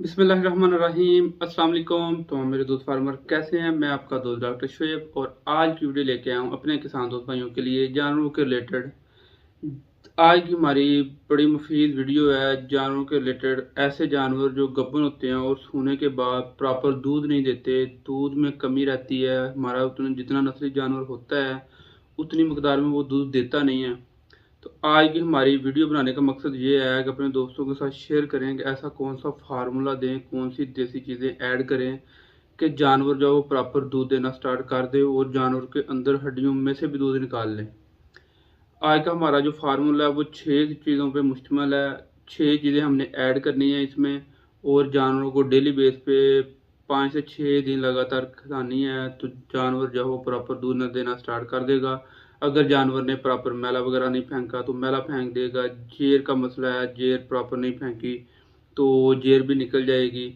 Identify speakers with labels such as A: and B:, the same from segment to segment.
A: बिस्मिल्लाहिर्रहमानिर्रहीम। अस्सलाम वालेकुम। तो मेरे दोस्त फार्मर कैसे हैं? मैं आपका दोस्त डॉक्टर शुएब और आज की वीडियो लेके आया हूँ अपने किसान दोस्त भाइयों के लिए जानवरों के रिलेटेड। आज की हमारी बड़ी मुफीद वीडियो है जानवरों के रिलेटेड। ऐसे जानवर जो गब्बन होते हैं और सोने के बाद प्रॉपर दूध नहीं देते, दूध में कमी रहती है। हमारा उतना जितना नस्ली जानवर होता है उतनी मकदार में वो दूध देता नहीं है। तो आज की हमारी वीडियो बनाने का मकसद ये है कि अपने दोस्तों के साथ शेयर करें कि ऐसा कौन सा फार्मूला दें, कौन सी देसी चीज़ें ऐड करें कि जानवर जो है वो प्रॉपर दूध देना स्टार्ट कर दे और जानवर के अंदर हड्डियों में से भी दूध निकाल लें। आज का हमारा जो फार्मूला है वो 6 चीज़ों पे मुश्तमिल है। 6 चीज़ें हमने ऐड करनी है इसमें और जानवरों को डेली बेस पे 5 से 6 दिन लगातार खिलानी है तो जानवर जो है वो प्रॉपर दूध न देना स्टार्ट कर देगा। अगर जानवर ने प्रॉपर मैला वगैरह नहीं फेंका तो मैला फेंक देगा। जेर का मसला है, जेर प्रॉपर नहीं फेंकी तो जेर भी निकल जाएगी।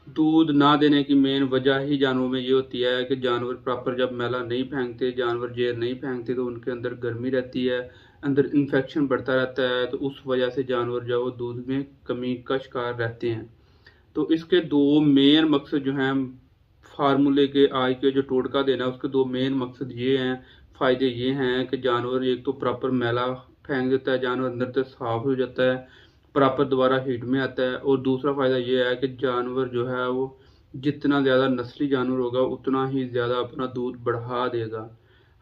A: दूध ना देने की मेन वजह ही जानवरों में ये होती है कि जानवर प्रॉपर जब मैला नहीं फेंकते, जानवर जेर नहीं फेंकते तो उनके अंदर गर्मी रहती है, अंदर इन्फेक्शन बढ़ता रहता है। तो उस वजह से जानवर जो है वो दूध में कमी का शिकार रहते हैं। तो इसके दो मेन मकसद जो हैं फार्मूले के, आज के जो टोटका देना है उसके दो मेन मकसद ये हैं, फ़ायदे ये हैं कि जानवर एक तो प्रॉपर मैला फेंक देता है, जानवर अंदर से साफ हो जाता है, प्रॉपर दोबारा हीट में आता है। और दूसरा फ़ायदा ये है कि जानवर जो है वो जितना ज़्यादा नस्ली जानवर होगा उतना ही ज़्यादा अपना दूध बढ़ा देगा।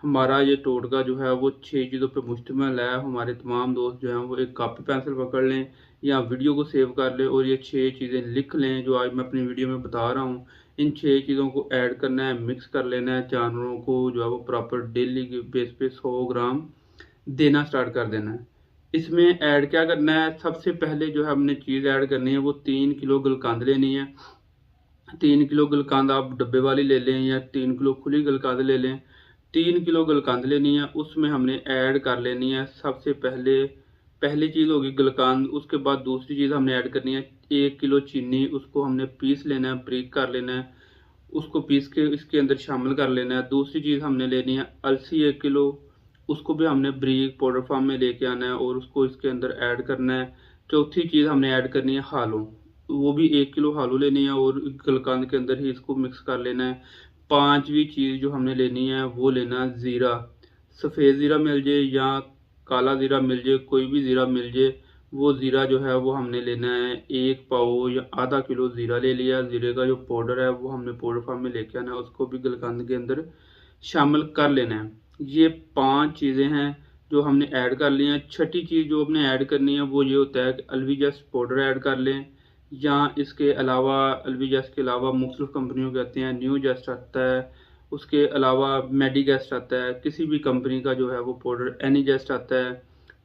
A: हमारा ये टोटका जो है वो 6 चीज़ों पे मुश्तमिल है। हमारे तमाम दोस्त जो हैं वो एक कॉपी पेंसिल पकड़ लें या वीडियो को सेव कर लें और ये 6 चीज़ें लिख लें जो आज मैं अपनी वीडियो में बता रहा हूँ। इन 6 चीज़ों को ऐड करना है, मिक्स कर लेना है, जानवरों को जो है वो प्रॉपर डेली के बेस पे 100 ग्राम देना स्टार्ट कर देना है। इसमें ऐड क्या करना है, सबसे पहले जो है हमने चीज़ ऐड करनी है वो 3 किलो गुलकंद लेनी है। 3 किलो गुलकंद आप डब्बे वाली ले लें या 3 किलो खुली गुलकंद ले लें। 3 किलो गुलकंद लेनी है, उसमें हमने ऐड कर लेनी है सबसे पहली चीज़ होगी गुलकंद। उसके बाद दूसरी चीज़ हमने ऐड करनी है 1 किलो चीनी, उसको हमने पीस लेना है, ब्रेक कर लेना है, उसको पीस के इसके अंदर शामिल कर लेना है। दूसरी चीज़ हमने लेनी है अलसी 1 किलो, उसको भी हमने ब्रीक पाउडर फॉर्म में लेके आना है और उसको इसके अंदर ऐड करना है। चौथी चीज़ हमने ऐड करनी है हालों, वो भी 1 किलो आलू लेनी है और गुलकंद के अंदर ही इसको मिक्स कर लेना है। पांचवी चीज़ जो हमने लेनी है वो लेना है ज़ीरा। सफ़ेद ज़ीरा मिल जाए या काला ज़ीरा मिल जाए, कोई भी ज़ीरा मिल जाए, वो ज़ीरा जो है वो हमने लेना है। 1 पाव या आधा किलो ज़ीरा ले लिया। ज़ीरे का जो पाउडर है वो हमने पाउडर फॉर्म में लेके आना है, उसको भी गुलकंद के अंदर शामिल कर लेना है। ये 5 चीज़ें हैं जो हमने ऐड कर ली हैं। छठी चीज़ जो हमने ऐड करनी है वो ये होता है कि अलवीजस्ट पाउडर ऐड कर लें या इसके अलावा अलवीजस्ट के अलावा मुख्तलिफ कंपनियों के आते हैं, न्यू जस्ट आता है, उसके अलावा मेडिगेस्ट आता है, किसी भी कंपनी का जो है वो पाउडर एनी जस्ट आता है।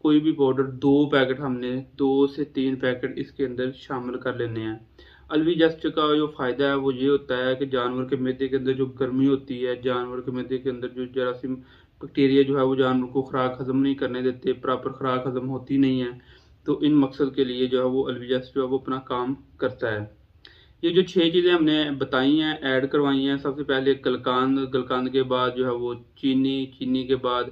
A: कोई भी पाउडर 2 पैकेट हमने 2 से 3 पैकेट इसके अंदर शामिल कर लेने हैं। अलवीजस्ट का जो फ़ायदा है वो ये होता है कि जानवर के मैदे के अंदर जो गर्मी होती है, जानवर के मैदे के अंदर जो जरासीम बैक्टीरिया जो है वो जानवर को खुराक हज़म नहीं करने देते, प्रॉपर खुराक हज़म होती नहीं है। तो इन मकसद के लिए जो है वो अलवीजस्ट जो है वो अपना काम करता है। ये जो 6 चीज़ें हमने बताई हैं, ऐड करवाई हैं, सबसे पहले गुलकंद, गुलकंद के बाद जो है वो चीनी, चीनी के बाद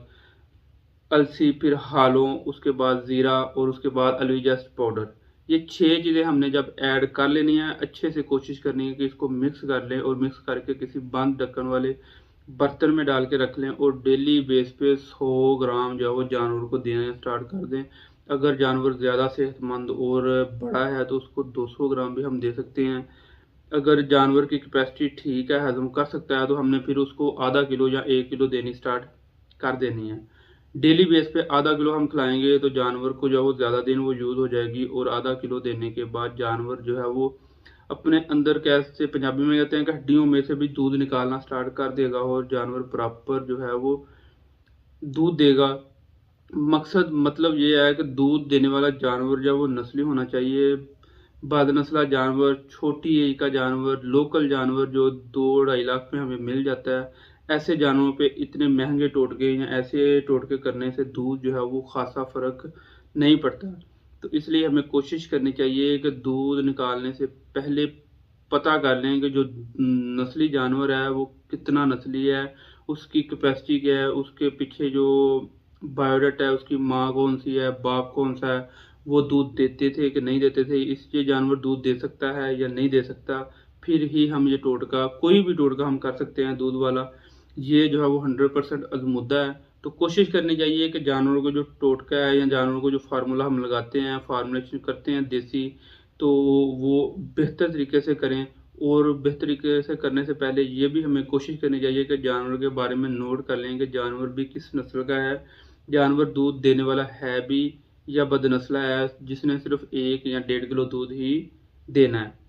A: अलसी, फिर हालों, उसके बाद ज़ीरा और उसके बाद अलवीजस्ट पाउडर। ये 6 चीज़ें हमने जब ऐड कर लेनी है, अच्छे से कोशिश करनी है कि इसको मिक्स कर लें और मिक्स करके किसी बंद ढक्कन वाले बर्तन में डाल के रख लें और डेली बेस पे 100 ग्राम जो है वो जानवर को देना स्टार्ट कर दें। अगर जानवर ज़्यादा सेहतमंद और बड़ा है तो उसको 200 ग्राम भी हम दे सकते हैं। अगर जानवर की कैपेसिटी ठीक है, हज़म कर सकता है, तो हमने फिर उसको आधा किलो या 1 किलो देनी स्टार्ट कर देनी है। डेली बेस पे आधा किलो हम खिलाएंगे तो जानवर को जो है वो ज़्यादा दिन वो यूज़ हो जाएगी और आधा किलो देने के बाद जानवर जो है वो अपने अंदर, कैसे पंजाबी में कहते हैं कि हड्डियों में से भी दूध निकालना स्टार्ट कर देगा और जानवर प्रॉपर जो है वो दूध देगा। मकसद मतलब ये है कि दूध देने वाला जानवर जो है वो नस्ली होना चाहिए। बदनस्ला जानवर, छोटी एज का जानवर, लोकल जानवर जो 2-2.5 लाख में हमें मिल जाता है, ऐसे जानवरों पे इतने महंगे टोटके या ऐसे टोटके करने से दूध जो है वो खासा फ़र्क नहीं पड़ता। तो इसलिए हमें कोशिश करनी चाहिए कि दूध निकालने से पहले पता कर लें कि जो नस्ली जानवर है वो कितना नस्ली है, उसकी कैपेसिटी क्या है, उसके पीछे जो बायोडाटा है, उसकी माँ कौन सी है, बाप कौन सा है, वो दूध देते थे कि नहीं देते थे, इसलिए जानवर दूध दे सकता है या नहीं दे सकता, फिर ही हम ये टोटका, कोई भी टोटका हम कर सकते हैं दूध वाला। ये जो है वो 100% अज़मुद्दा है। तो कोशिश करनी चाहिए कि जानवरों को जो टोटका है या जानवरों को जो फार्मूला हम लगाते हैं, फार्मूलेशन करते हैं देसी, तो वो बेहतर तरीके से करें। और बेहतर तरीके से करने से पहले ये भी हमें कोशिश करनी चाहिए कि जानवर के बारे में नोट कर लें कि जानवर भी किस नस्ल का है, जानवर दूध देने वाला है भी या बदनस्ला है जिसने सिर्फ 1 या 1.5 किलो दूध ही देना है।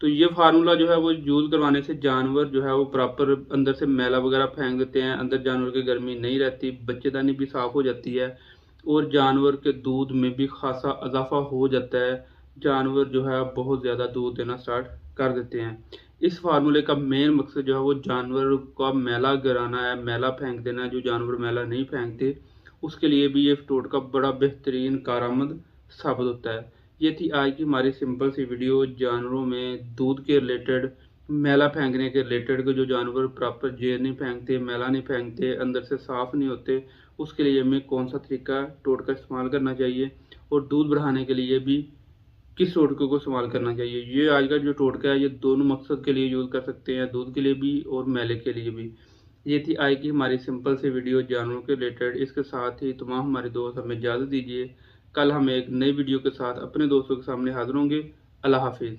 A: तो ये फार्मूला जो है वो यूज़ करवाने से जानवर जो है वो प्रॉपर अंदर से मैला वगैरह फेंक देते हैं, अंदर जानवर की गर्मी नहीं रहती, बच्चेदानी भी साफ़ हो जाती है और जानवर के दूध में भी खासा इजाफा हो जाता है। जानवर जो है बहुत ज़्यादा दूध देना स्टार्ट कर देते हैं। इस फार्मूले का मेन मकसद जो है वो जानवर का मैला गिराना है, मैला फेंक देना है। जो जानवर मैला नहीं फेंकते उसके लिए भी ये टोटका बड़ा बेहतरीन कारआमद साबित होता है। ये थी आज की हमारी सिंपल सी वीडियो जानवरों में दूध के रिलेटेड, मैला फेंकने के रिलेटेड। कि जो जानवर प्रॉपर जेर नहीं फेंकते, मैला नहीं फेंकते, अंदर से साफ़ नहीं होते, उसके लिए हमें कौन सा तरीका टोटका इस्तेमाल करना चाहिए और दूध बढ़ाने के लिए भी किस टोटके को इस्तेमाल करना चाहिए। ये आज का जो टोटका है ये दोनों मकसद के लिए यूज़ कर सकते हैं, दूध के लिए भी और मैले के लिए भी। ये थी आज की हमारी सिंपल सी वीडियो जानवरों के रिलेटेड। इसके साथ ही तमाम हमारे दोस्त हमें इजाज़त दीजिए। कल हम एक नई वीडियो के साथ अपने दोस्तों के सामने हाज़िर होंगे। अल्लाह हाफिज़।